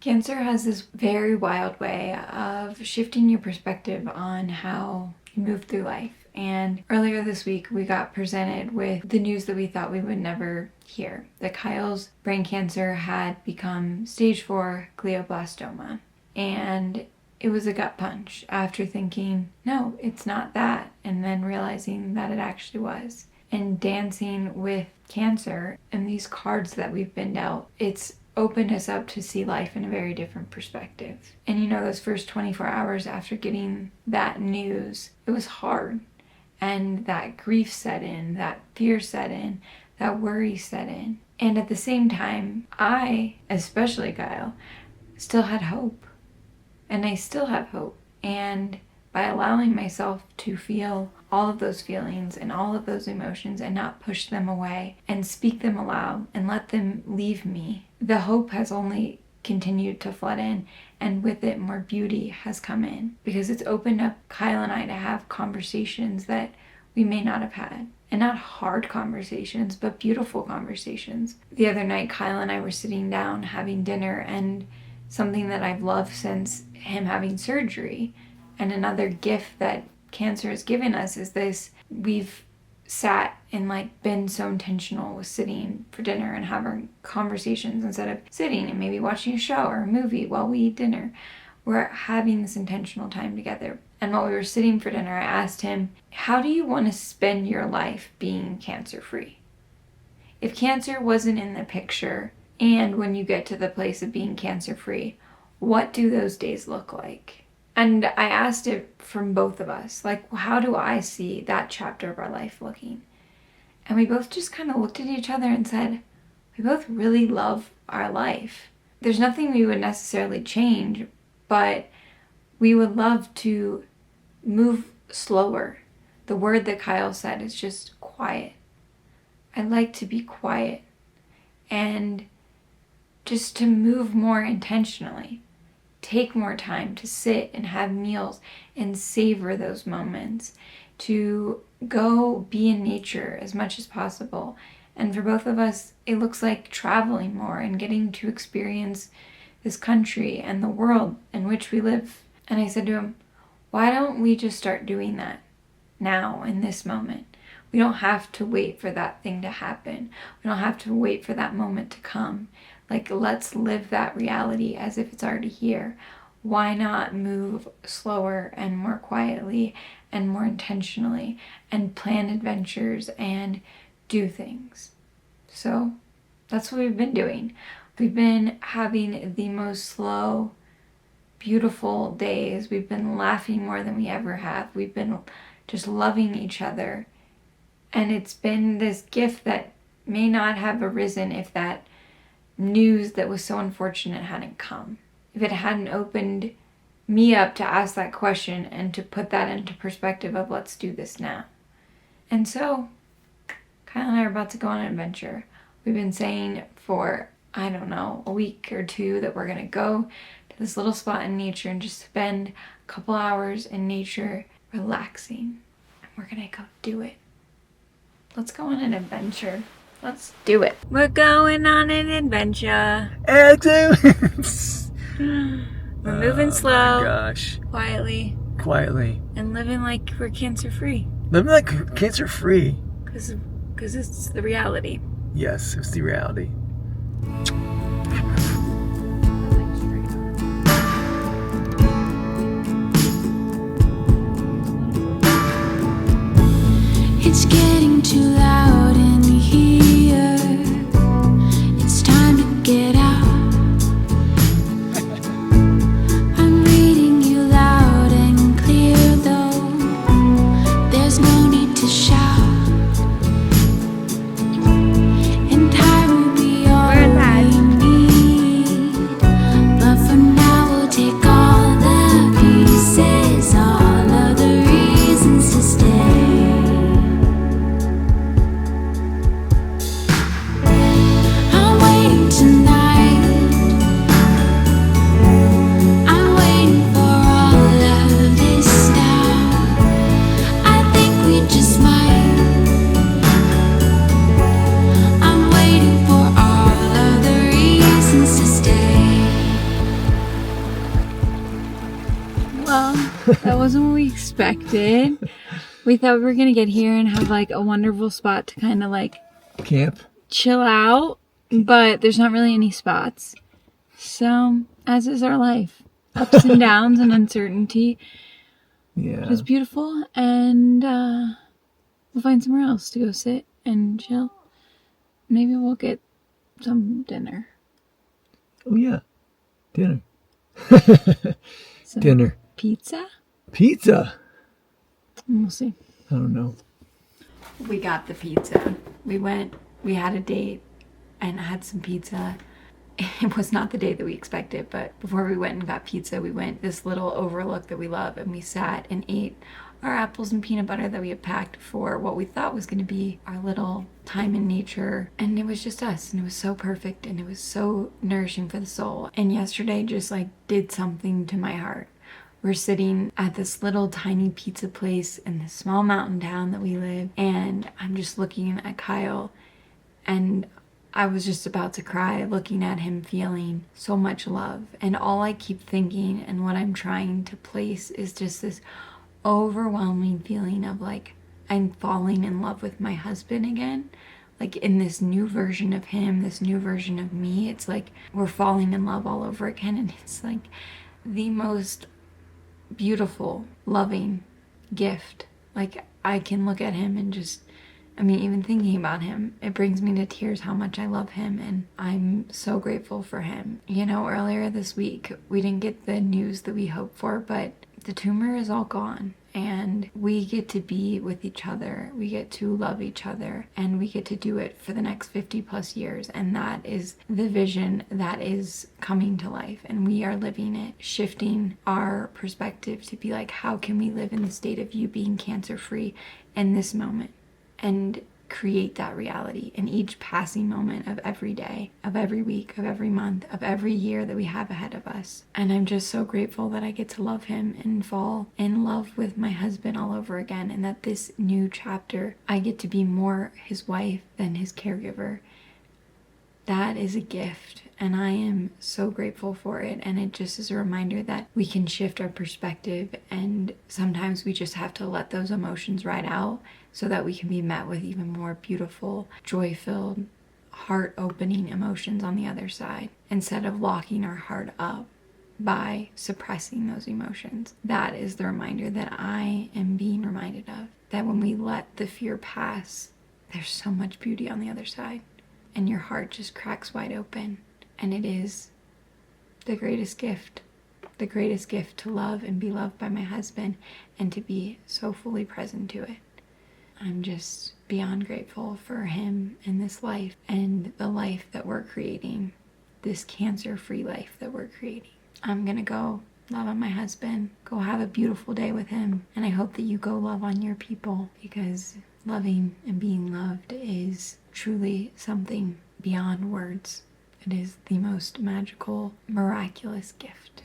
Cancer has this very wild way of shifting your perspective on how you move through life. And earlier this week, we got presented with the news that we thought we would never hear, that Kyle's brain cancer had become stage 4 glioblastoma. And it was a gut punch after thinking, no, it's not that, and then realizing that it actually was. And dancing with cancer and these cards that we've been dealt, it's opened us up to see life in a very different perspective. And you know, those first 24 hours after getting that news, it was hard. And that grief set in, that fear set in, that worry set in. And at the same time, I, especially Kyle, still had hope. And I still have hope. And by allowing myself to feel all of those feelings and all of those emotions and not push them away and speak them aloud and let them leave me, the hope has only continued to flood in, and with it more beauty has come in, because it's opened up Kyle and I to have conversations that we may not have had. And not hard conversations, but beautiful conversations. The other night, Kyle and I were sitting down having dinner, and something that I've loved since him having surgery, and another gift that cancer has given us, is this: we've sat and been so intentional with sitting for dinner and having conversations instead of sitting and maybe watching a show or a movie while we eat dinner. We're having this intentional time together. And while we were sitting for dinner, I asked him, how do you want to spend your life being cancer-free? If cancer wasn't in the picture, and when you get to the place of being cancer-free, what do those days look like? And I asked it from both of us, how do I see that chapter of our life looking? And we both just kind of looked at each other and said, we both really love our life. There's nothing we would necessarily change, but we would love to move slower. The word that Kyle said is just quiet. I'd like to be quiet and just to move more intentionally. Take more time to sit and have meals and savor those moments, to go be in nature as much as possible. And for both of us, it looks like traveling more and getting to experience this country and the world in which we live. And I said to him, why don't we just start doing that now, in this moment? We don't have to wait for that thing to happen. We don't have to wait for that moment to come. Let's live that reality as if it's already here. Why not move slower and more quietly and more intentionally and plan adventures and do things? So that's what we've been doing. We've been having the most slow, beautiful days. We've been laughing more than we ever have. We've been just loving each other. And it's been this gift that may not have arisen if that news that was so unfortunate hadn't come. If it hadn't opened me up to ask that question and to put that into perspective of let's do this now. And so Kyle and I are about to go on an adventure. We've been saying for, a week or two that we're going to go to this little spot in nature and just spend a couple hours in nature relaxing. And we're going to go do it. Let's go on an adventure. Let's do it. We're going on an adventure. We're moving slow. Oh my gosh. Quietly. And living like we're cancer-free. Living like cancer-free. Because it's the reality. Yes, it's the reality. It's getting too loud in here. It's time to get out. I'm reading you loud and clear, though there's no need to shout. And I will be all we need. Well, that wasn't what we expected. We thought we were going to get here and have like a wonderful spot to kind of like Camp. chill out, but there's not really any spots. So, as is our life, ups and downs and uncertainty. Yeah. It's beautiful, and we'll find somewhere else to go sit and chill. Maybe we'll get some dinner. Oh, yeah. Dinner. Some Dinner. pizza? Pizza. We'll see. I don't know. We got the pizza. We had a date and had some pizza. It was not the date that we expected, but before we went and got pizza, we went this little overlook that we love, and we sat and ate our apples and peanut butter that we had packed for what we thought was going to be our little time in nature. And it was just us, and it was so perfect, and it was so nourishing for the soul. And yesterday just like did something to my heart. We're sitting at this little tiny pizza place in this small mountain town that we live, and I'm just looking at Kyle, and I was just about to cry looking at him, feeling so much love. And all I keep thinking and what I'm trying to place is just this overwhelming feeling of like I'm falling in love with my husband again. Like in this new version of him, this new version of me. It's like we're falling in love all over again. And it's like the most beautiful, loving gift. Like I can look at him and just, I mean, even thinking about him, it brings me to tears how much I love him, and I'm so grateful for him. You know, earlier this week, we didn't get the news that we hoped for, but the tumor is all gone, and we get to be with each other. We get to love each other, and we get to do it for the next 50 plus years, and that is the vision that is coming to life, and we are living it, shifting our perspective to be like, how can we live in the state of you being cancer-free in this moment? And create that reality in each passing moment of every day, of every week, of every month, of every year that we have ahead of us. And I'm just so grateful that I get to love him and fall in love with my husband all over again, and that this new chapter, I get to be more his wife than his caregiver. That is a gift, and I am so grateful for it. And it just is a reminder that we can shift our perspective, and sometimes we just have to let those emotions ride out so that we can be met with even more beautiful, joy-filled, heart-opening emotions on the other side, instead of locking our heart up by suppressing those emotions. That is the reminder that I am being reminded of, that when we let the fear pass, there's so much beauty on the other side. And your heart just cracks wide open. And it is the greatest gift to love and be loved by my husband, and to be so fully present to it. I'm just beyond grateful for him and this life, and the life that we're creating, this cancer-free life that we're creating. I'm gonna go love on my husband, go have a beautiful day with him, and I hope that you go love on your people, because loving and being loved is truly something beyond words. It is the most magical, miraculous gift.